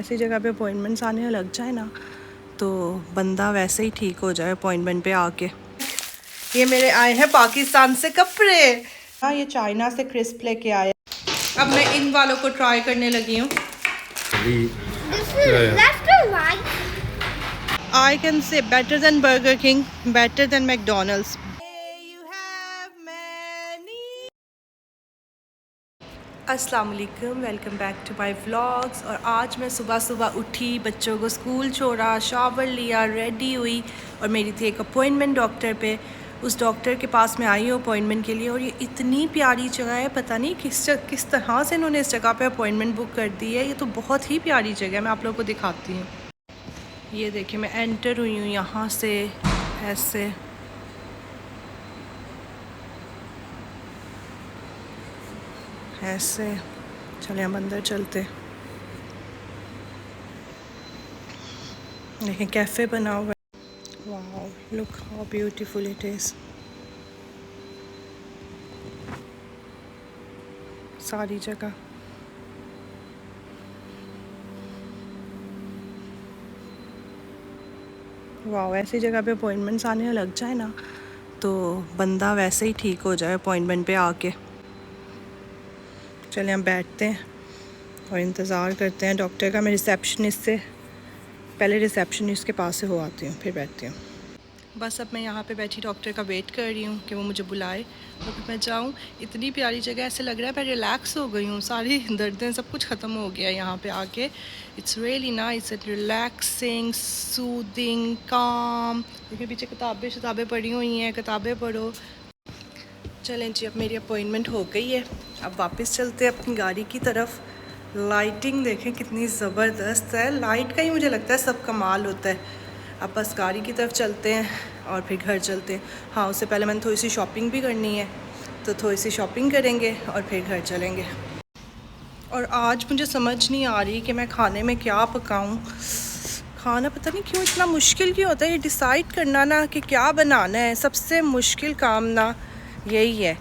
ऐसी जगह पे अपॉइंटमेंट्स आने लग जाए ना तो बंदा वैसे ही ठीक हो जाए अपॉइंटमेंट पे आके। ये मेरे आए हैं पाकिस्तान से कपड़े। हाँ, ये चाइना से क्रिस्प लेके आए। अब मैं इन वालों को ट्राई करने लगी हूँ। I can say better than Burger King, better than McDonald's. अस्सलाम वालेकुम, welcome back to my vlogs. और आज मैं सुबह सुबह उठी, बच्चों को स्कूल छोड़ा, शावर लिया, रेडी हुई और मेरी थी एक अपॉइंटमेंट डॉक्टर पे। उस डॉक्टर के पास मैं आई हूँ अपॉइंटमेंट के लिए। और ये इतनी प्यारी जगह है, पता नहीं किस तरह से इन्होंने इस जगह पे अपॉइंटमेंट बुक कर दी है। ये तो बहुत ही प्यारी जगह है, मैं आप लोगों को दिखाती हूँ। ये देखिए, मैं एंटर हुई हूँ यहाँ से ऐसे। ऐसे चले हम अंदर चलते। देखिए कैफ़े बना हुआ है। Wow, look how beautiful it is. सारी जगह वाओ, ऐसी जगह पे अपॉइंटमेंट्स आने लग जाए ना तो बंदा वैसे ही ठीक हो जाए अपॉइंटमेंट पे आके। चले हम बैठते हैं और इंतज़ार करते हैं डॉक्टर का। मैं रिसेप्शनिस्ट से पहले रिसेप्शनिस्ट के पास से हो आती हूँ, फिर बैठती हूँ। बस अब मैं यहाँ पे बैठी डॉक्टर का वेट कर रही हूँ कि वो मुझे बुलाए और फिर मैं जाऊँ। इतनी प्यारी जगह, ऐसे लग रहा है मैं रिलैक्स हो गई हूँ, सारी दर्दें सब कुछ ख़त्म हो गया यहाँ पे आके। It's really nice, it's relaxing, soothing, काम। देखिए पीछे किताबें पढ़ी हुई हैं, किताबें पढ़ो। चलें जी, अब मेरी अपॉइंटमेंट हो गई है। अब वापस चलते हैं अपनी गाड़ी की तरफ। लाइटिंग देखें कितनी ज़बरदस्त है। लाइट का ही मुझे लगता है सब कमाल होता है। अब बस गाड़ी की तरफ चलते हैं और फिर घर चलते हैं। हाँ, उससे पहले मैंने थोड़ी सी शॉपिंग भी करनी है, तो थोड़ी सी शॉपिंग करेंगे और फिर घर चलेंगे। और आज मुझे समझ नहीं आ रही कि मैं खाने में क्या पकाऊं। खाना पता नहीं क्यों इतना मुश्किल क्यों होता है, ये डिसाइड करना ना कि क्या बनाना है। सबसे मुश्किल काम ना यही है।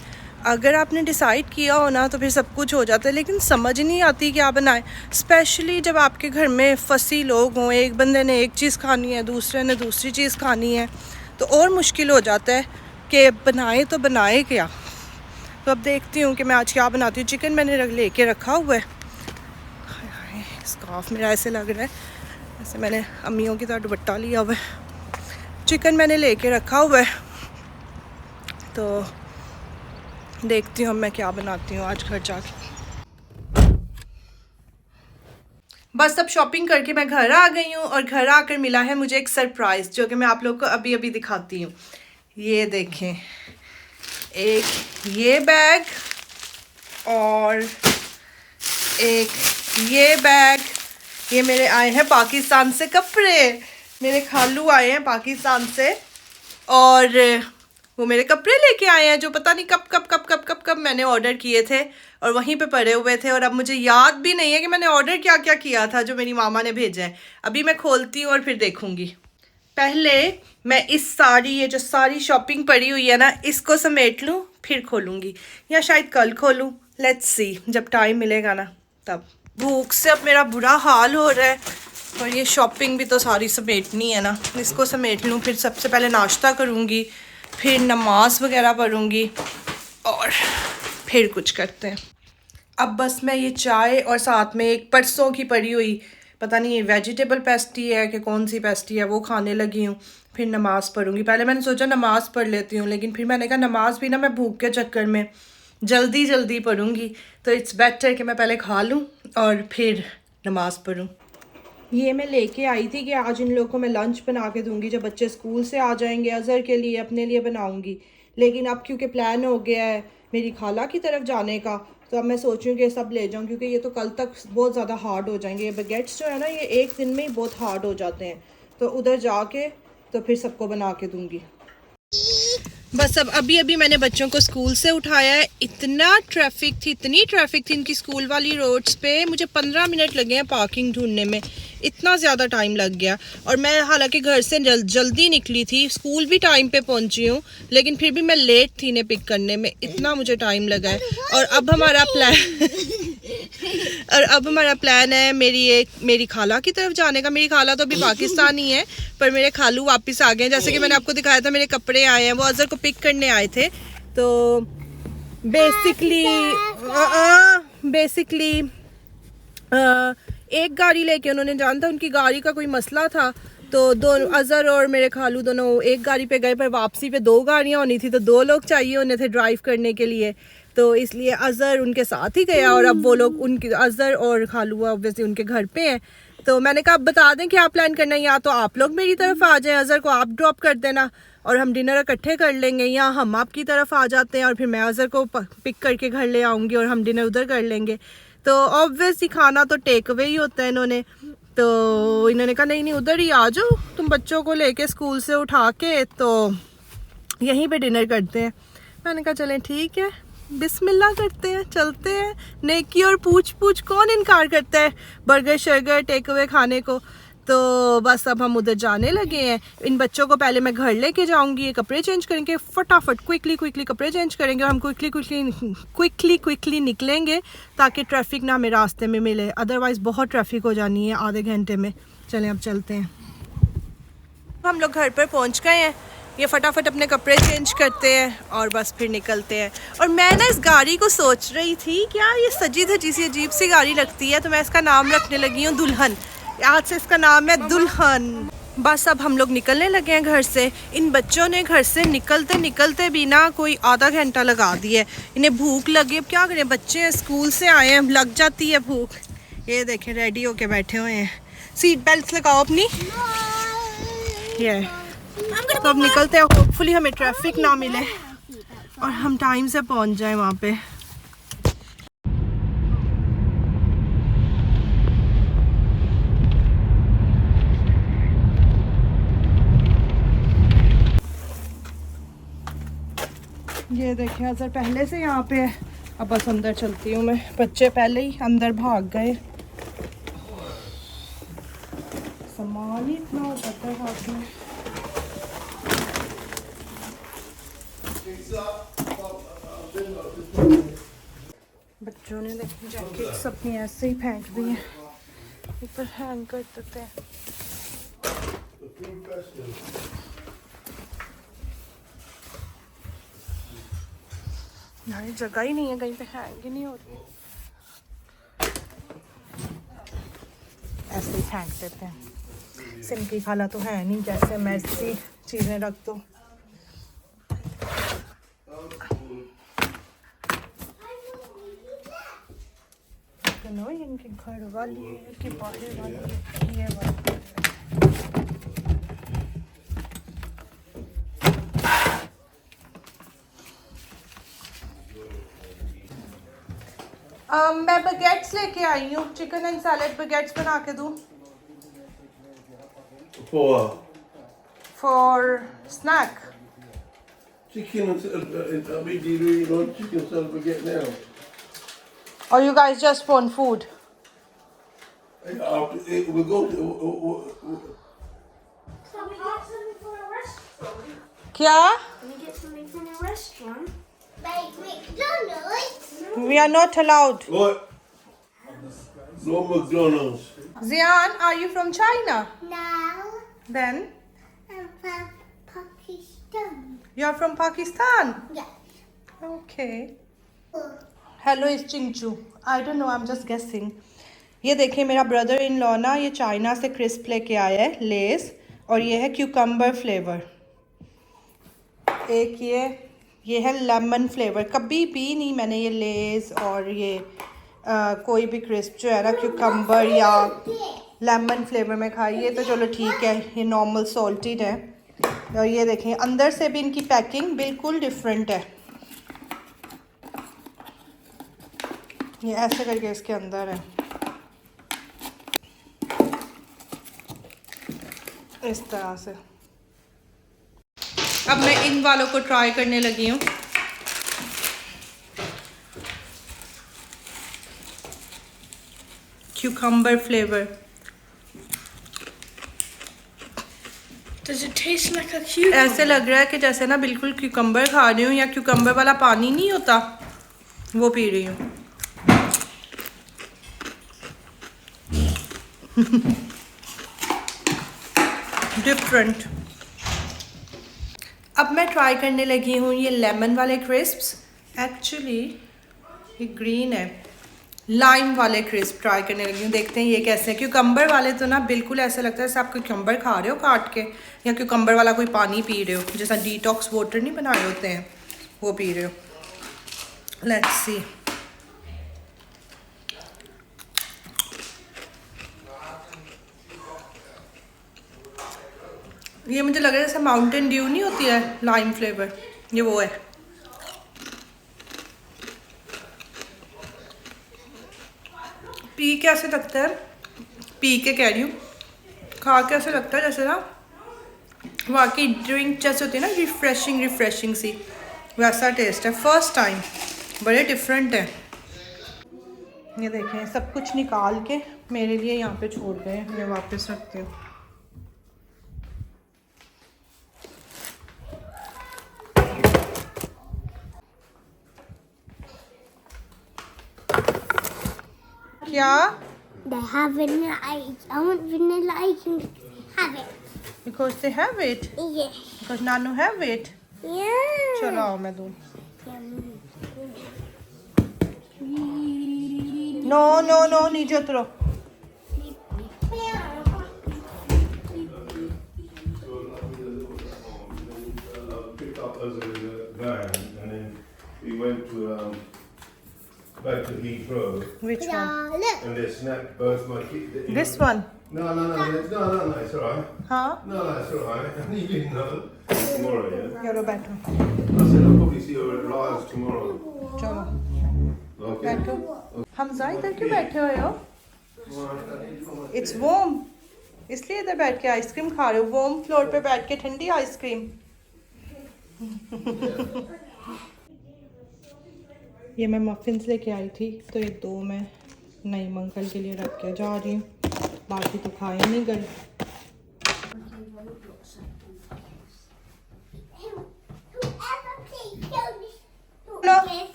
अगर आपने डिसाइड किया हो ना तो फिर सब कुछ हो जाता है, लेकिन समझ नहीं आती क्या बनाएं। स्पेशली जब आपके घर में फंसी लोग हों, एक बंदे ने एक चीज़ खानी है, दूसरे ने दूसरी चीज़ खानी है, तो और मुश्किल हो जाता है कि बनाए तो बनाए क्या। तो अब देखती हूँ कि मैं आज क्या बनाती हूँ। चिकन मैंने लेके रखा हुआ है। स्कार्फ मेरा ऐसे लग रहा है, ऐसे मैंने अम्मियों की तरह दुपट्टा लिया हुआ है। चिकन मैंने लेके रखा हुआ है, तो देखती हूँ मैं क्या बनाती हूँ आज घर जाके। बस अब शॉपिंग करके मैं घर आ गई हूँ और घर आकर मिला है मुझे एक सरप्राइज़, जो कि मैं आप लोग को अभी अभी दिखाती हूँ। ये देखें, एक ये बैग और एक ये बैग। ये मेरे आए हैं पाकिस्तान से कपड़े। मेरे खालू आए हैं पाकिस्तान से और वो मेरे कपड़े लेके आए हैं, जो पता नहीं कब मैंने ऑर्डर किए थे और वहीं पे पड़े हुए थे। और अब मुझे याद भी नहीं है कि मैंने ऑर्डर क्या क्या किया था, जो मेरी मामा ने भेजा है। अभी मैं खोलती हूँ और फिर देखूँगी। पहले मैं ये जो सारी शॉपिंग पड़ी हुई है ना, इसको समेट लूँ, फिर खोलूँगी, या शायद कल खोलूँ। लेट्स सी, जब टाइम मिलेगा ना तब। भूख से अब मेरा बुरा हाल हो रहा है और ये शॉपिंग भी तो सारी समेटनी है ना। इसको समेट लूँ, फिर सबसे पहले नाश्ता करूँगी, फिर नमाज वगैरह पढ़ूँगी और फिर कुछ करते हैं। अब बस मैं ये चाय और साथ में एक परसों की पड़ी हुई, पता नहीं ये वेजिटेबल पेस्ट्री है कि कौन सी पेस्ट्री है, वो खाने लगी हूँ। फिर नमाज़ पढ़ूँगी। पहले मैंने सोचा नमाज़ पढ़ लेती हूँ, लेकिन फिर मैंने कहा नमाज़ भी ना मैं भूख के चक्कर में जल्दी पढ़ूँगी, तो इट्स बेटर कि मैं पहले खा लूँ और फिर नमाज़ पढ़ूँ। ये मैं लेके आई थी कि आज इन लोगों को मैं लंच बना के दूंगी, जब बच्चे स्कूल से आ जाएंगे। अज़हर के लिए, अपने लिए बनाऊंगी, लेकिन अब क्योंकि प्लान हो गया है मेरी खाला की तरफ जाने का, तो अब मैं सोच रही हूँ कि सब ले जाऊँ, क्योंकि ये तो कल तक बहुत ज़्यादा हार्ड हो जाएंगे। ये बगेट्स जो है ना, ये एक दिन में ही बहुत हार्ड हो जाते हैं, तो उधर जाके तो फिर सबको बना के दूँगी। बस अब अभी मैंने बच्चों को स्कूल से उठाया है। इतनी ट्रैफिक थी इनकी स्कूल वाली रोड्स पे। मुझे 15 मिनट लगे हैं पार्किंग ढूंढने में, इतना ज़्यादा टाइम लग गया। और मैं हालांकि घर से जल्दी निकली थी, स्कूल भी टाइम पे पहुंची हूँ, लेकिन फिर भी मैं लेट थी इन्हें पिक करने में, इतना मुझे टाइम लगा है। और अब हमारा प्लान और अब हमारा प्लान है मेरी खाला की तरफ जाने का। मेरी खाला तो अभी पाकिस्तान ही है, पर मेरे खालू वापस आ गए हैं। जैसे कि मैंने आपको दिखाया था, मेरे कपड़े आए हैं, वो अजहर को पिक करने आए थे। तो बेसिकली एक गाड़ी लेके उन्होंने जाना था, उनकी गाड़ी का कोई मसला था, तो दोनों अजहर और मेरे खालू दोनों एक गाड़ी पे गए, पर वापसी पे 2 गाड़ियाँ होनी थी, तो 2 लोग चाहिए होने थे ड्राइव करने के लिए। तो इसलिए अजहर उनके साथ ही गया, और अब वो लोग उनके अजहर और खालू ऑब्वियसली उनके घर पे हैं। तो मैंने कहा आप बता दें क्या प्लान करना है, या तो आप लोग मेरी तरफ आ जाएं, अजहर को आप ड्रॉप कर देना और हम डिनर इकट्ठे कर लेंगे, या हम आपकी तरफ आ जाते हैं और फिर मैं अजहर को पिक करके घर ले आऊँगी और हम डिनर उधर कर लेंगे। तो ऑब्वियसली खाना तो टेक अवे ही होता है इन्होंने, तो इन्होंने कहा नहीं उधर ही आ जाओ, तुम बच्चों को लेके स्कूल से उठा के, तो यहीं पे डिनर करते हैं। मैंने कहा चलें ठीक है, बिस्मिल्लाह करते हैं, चलते हैं। नेकी और पूछ कौन इनकार करता है बर्गर शर्गर टेक अवे खाने को। तो बस अब हम उधर जाने लगे हैं। इन बच्चों को पहले मैं घर लेके जाऊंगी, ये कपड़े चेंज करेंगे फटाफट, क्विकली कपड़े चेंज करेंगे और हम क्विकली निकलेंगे, ताकि ट्रैफिक ना हमें रास्ते में मिले, अदरवाइज़ बहुत ट्रैफिक हो जानी है आधे घंटे में। चलें अब चलते हैं। हम लोग घर पर पहुंच गए हैं, ये फटाफट अपने कपड़े चेंज करते हैं और बस फिर निकलते हैं। और मैं ना इस गाड़ी को सोच रही थी, क्या ये सजी धजी सी अजीब सी गाड़ी लगती है, तो मैं इसका नाम रखने लगी हूँ दुल्हन। आज से इसका नाम है दुल्हन। बस अब हम लोग निकलने लगे हैं घर से। इन बच्चों ने घर से निकलते भी ना कोई आधा घंटा लगा दिया है। इन्हें भूख लगी, अब क्या करें, बच्चे हैं स्कूल से आए हैं, लग जाती है भूख। ये देखें रेडी होके बैठे हुए हैं, सीट बेल्ट लगाओ अपनी। ये तो अब निकलते हैं, होपफुली हमें ट्रैफिक ना मिले और हम टाइम से पहुंच जाए वहाँ पे। ये देखें अजहर पहले से यहाँ पे है। अब बस अंदर चलती हूँ मैं, बच्चे पहले ही अंदर भाग गए। सामान ही इतना हो सकता है हाथ में। बच्चों ने देखिए जैकेट्स अपनी ऐसे ही फेंक दी हैं, ऊपर हैंग कर देते हैं। यार जगह ही नहीं है, कहीं पे हैंग ही नहीं हो रही, ऐसे ही फेंक देते हैं। सिमकी खाला तो है नहीं, जैसे मैसी चीज़ें रख दो। इनके घर वाली है कि बाहर वाली है, ये वाली। मैं बगेट्स लेके आई हूँ, चिकन एंड सैलेड बगेट्स बना के दूँ for snack. Chicken and I mean, do you really want chicken salad baguette now? Or you guys just want food? We go to... Can we get something from a restaurant? क्या? Can we get something from a restaurant? Like McDonald's? We are not allowed. What? No McDonald's. Zian, are you from China? No. Then I'm from Pakistan. you are from Pakistan. Yeah. Okay. Hello is Chinchu. I don't know, I'm just guessing. ये देखिए मेरा brother in law ना ये China से crisp लेके आया है, less, और ये है क्यूकम्बर फ्लेवर। एक ये है लेमन फ्लेवर। कभी भी नहीं मैंने ये लेस और ये कोई भी क्रिस्प जो है ना क्यूकम्बर या लेमन फ्लेवर में खाई है, तो चलो ठीक है, ये नॉर्मल सॉल्टेड है। और ये देखें अंदर से भी इनकी पैकिंग बिल्कुल डिफरेंट है। ये ऐसे करके इसके अंदर है, इस तरह से। अब मैं इन वालों को ट्राई करने लगी हूँ। Cucumber flavour. Does it taste like a cucumber? ऐसे लग रहा है कि जैसे ना बिल्कुल क्यूकम्बर खा रही हूँ, या क्यूकम्बर वाला पानी नहीं होता वो पी रही हूँ। डिफरेंट। अब मैं ट्राई करने लगी हूँ ये लेमन वाले क्रिस्प्स। एक्चुअली ये ग्रीन है, लाइम वाले क्रिस्प ट्राई करने लगी हूँ। देखते हैं ये कैसे हैं। क्यूकम्बर वाले तो ना बिल्कुल ऐसा लगता है जैसे आप क्यूकम्बर खा रहे हो काट के, या क्यूकम्बर वाला कोई पानी पी रहे हो, जैसा डिटॉक्स वाटर नहीं बनाए होते हैं वो पी रहे हो। Let's see. ये मुझे लग रहा है जैसे माउंटेन ड्यू नहीं होती है लाइम फ्लेवर, ये वो है। पी कैसे लगता है, पी के कह रही हूँ, खा के ऐसे लगता है जैसे ना वाकई ड्रिंक जैसे होती है ना, रिफ्रेशिंग सी, वैसा टेस्ट है। फर्स्ट टाइम, बड़े डिफरेंट है। ये देखें सब कुछ निकाल के मेरे लिए यहाँ पे छोड़ गए, मैं वापस रखती हूँ। क्या? They have vanilla ice. I want vanilla ice and have it. Because they have it. Yeah. Because Nanu have it. Yeah. चलो आओ मैं दूँ। नो नीचे उतरो। Picked up as a van, and then we went to back to Heathrow, Which one? Yeah, look. and they snapped both my kids. This one? No, it's alright. हाँ? No, it's alright. You didn't know. Tomorrow, yeah. चलो बैठो। I said I'll probably see you at Lions tomorrow. चलो Okay. बैठो। हमजा इधर क्यों बैठे हुए हो? It's warm, इसलिए इधर बैठ के आइसक्रीम खा रहे हो। वार्म फ्लोर पे बैठ के ठंडी आइसक्रीम। ये मैं मफिन्स लेके आई थी, तो ये दो मैं नईम अंकल के लिए रख के जा रही हूँ, बाकी तो खाए नहीं गए।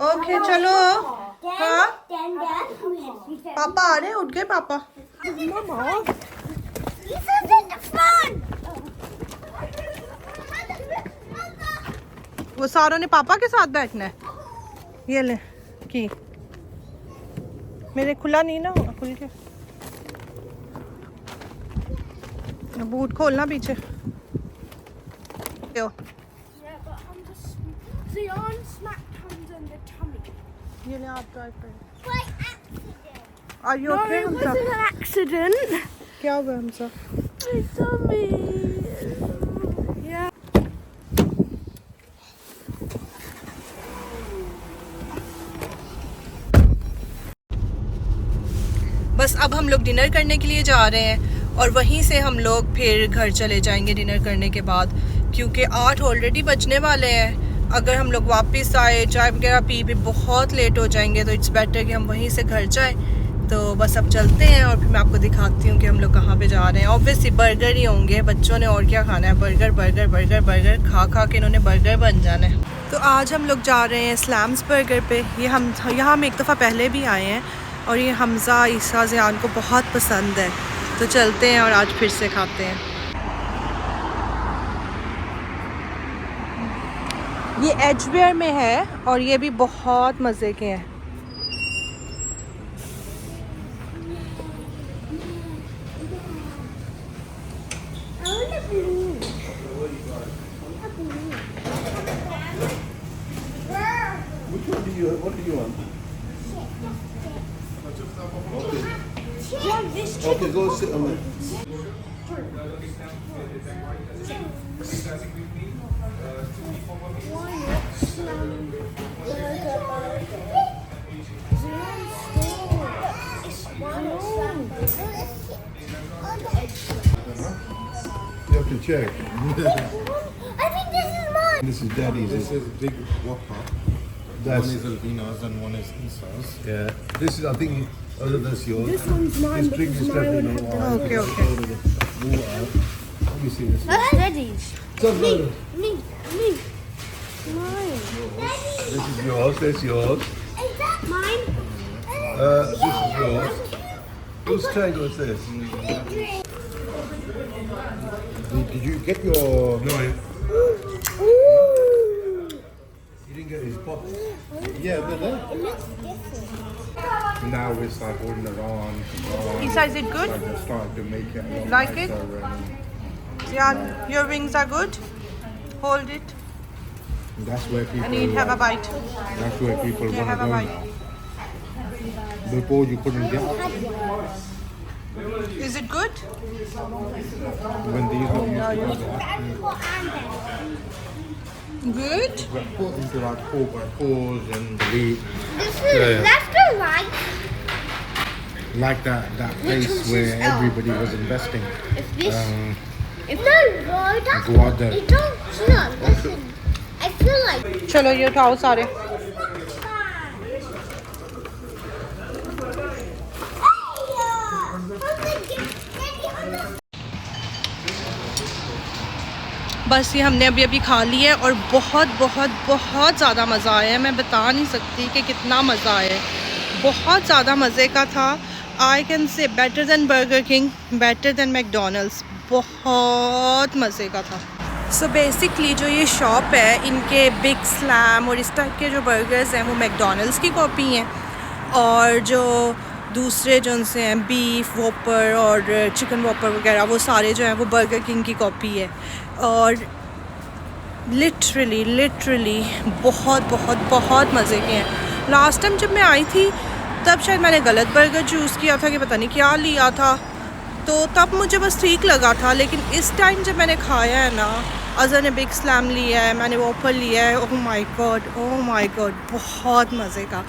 ओके चलो। हाँ पापा आ रहे हैं, उठ गए पापा। वो सारों ने पापा के साथ बैठना है। ये ले की मेरे खुला नहीं ना, खुल के बूट खोलना पीछे। ये ले आप ड्राइव करें। Are you okay? No, it wasn't an accident. क्या हुआ हमसा? It's on me. Yeah. बस अब हम लोग डिनर करने के लिए जा रहे हैं और वहीं से हम लोग फिर घर चले जाएंगे डिनर करने के बाद, क्योंकि 8 ऑलरेडी बजने वाले हैं। अगर हम लोग वापस आए चाय वगैरह पी बहुत लेट हो जाएंगे, तो इट्स बेटर कि हम वहीं से घर जाएं। तो बस अब चलते हैं और फिर मैं आपको दिखाती हूँ कि हम लोग कहाँ पे जा रहे हैं। ऑब्वियसली बर्गर ही होंगे, बच्चों ने और क्या खाना है, बर्गर बर्गर बर्गर बर्गर खा खा के इन्होंने बर्गर बन जाना है। तो आज हम लोग जा रहे हैं स्लैम्स बर्गर पे। यहाँ हम एक दफ़ा पहले भी आए हैं और ये हमजा ईसा ज़ियान को बहुत पसंद है, तो चलते हैं और आज फिर से खाते हैं। ये एजवेयर में है और ये भी बहुत मज़े के हैं। What do you want? Okay. Okay, go sit on it. You have to check. I think this is mine. This is Daddy's. This is big Whopper. That's One is Alvina's and one is Isa's. yeah. This is I think that's yours. This one's mine, but drink this this is mine. stuff in a while. Okay, Just okay. hold it water out. Let me see this. That's Daddy's. So good. Me. Mine. This is yours. That's yours. Is that mine? This is yours. Whose tag was this? Did you get your... No, You didn't get his box. yeah, they're there. It looks different. Now it's like holding it on. Isa, is it good? Like they're starting to make it a lot Like it? nicer and Yeah, your wings are good. Hold it. that's where people... And eat, have a bite. That's where people Yeah, want have to a go bite. now. Before you couldn't get up. Is it good? When these were used to go Good. put into like 4x4s and the This is left or right? like that Which place one's where this? everybody was investing. If this. Um, No, bro, that's Go out there. It don't. No, listen. I feel like. चलो ये उठाओ सारे. बस ये हमने अभी अभी खा ली है और बहुत बहुत बहुत ज़्यादा मज़ा आया है. मैं बता नहीं सकती कि कितना मज़ा आया है. बहुत ज़्यादा मज़े का था. I can say better than burger king, better than McDonald's. बहुत मज़े का था. सो बेसिकली जो ये शॉप है, इनके बिग स्लैम और इस टाइप के जो बर्गर्स हैं वो मैकडोनल्ड्स की कॉपी हैं, और जो दूसरे जो उनसे हैं बीफ वॉपर और चिकन वॉपर वगैरह वो सारे जो हैं वो बर्गर किंग की कॉपी है. और लिटरली बहुत बहुत बहुत मज़े के हैं. लास्ट टाइम जब मैं आई थी तब शायद मैंने गलत बर्गर चूज़ किया था कि पता नहीं क्या लिया था, तो तब मुझे बस ठीक लगा था. लेकिन इस टाइम जब मैंने खाया है ना, अज़र ने बिग स्लैम लिया है, मैंने वॉफर लिया है. ओह माय गॉड बहुत मज़े का,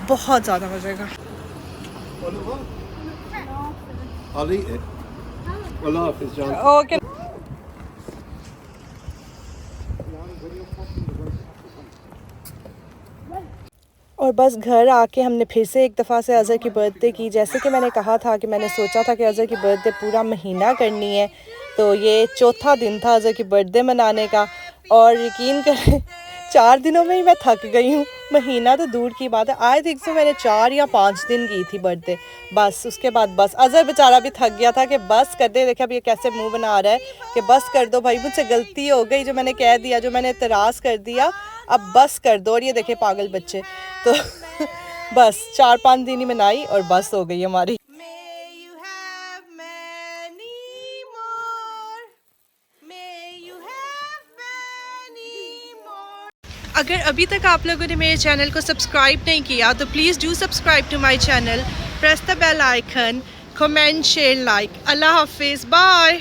बहुत ज़्यादा मज़े का. I'll eat it. Well, off is John. Okay. और बस घर आके हमने फिर से एक दफ़ा से अज़र की बर्थडे की. जैसे कि मैंने कहा था कि मैंने सोचा था कि अज़र की बर्थडे पूरा महीना करनी है, तो ये चौथा दिन था अज़र की बर्थडे मनाने का. और यकीन करें 4 दिनों में ही मैं थक गई हूँ. महीना तो दूर की बात है. आई थिंक से मैंने 4 या 5 दिन की थी बर्थडे. बस उसके बाद बस अज़र बेचारा भी थक गया था कि बस कर दे. देखा अब ये कैसे मुंह बना रहा है कि बस कर दो भाई, मुझसे गलती हो गई, जो मैंने कह दिया, जो मैंने एतराज़ कर दिया, अब बस कर दो. और ये देखे पागल बच्चे. तो बस 4-5 दिन ही मनाई और बस हो गई हमारी. अगर अभी तक आप लोगों ने मेरे चैनल को सब्सक्राइब नहीं किया तो please do subscribe to my channel, press the bell icon, comment, share, like. अल्लाह हाफिज़, बाय.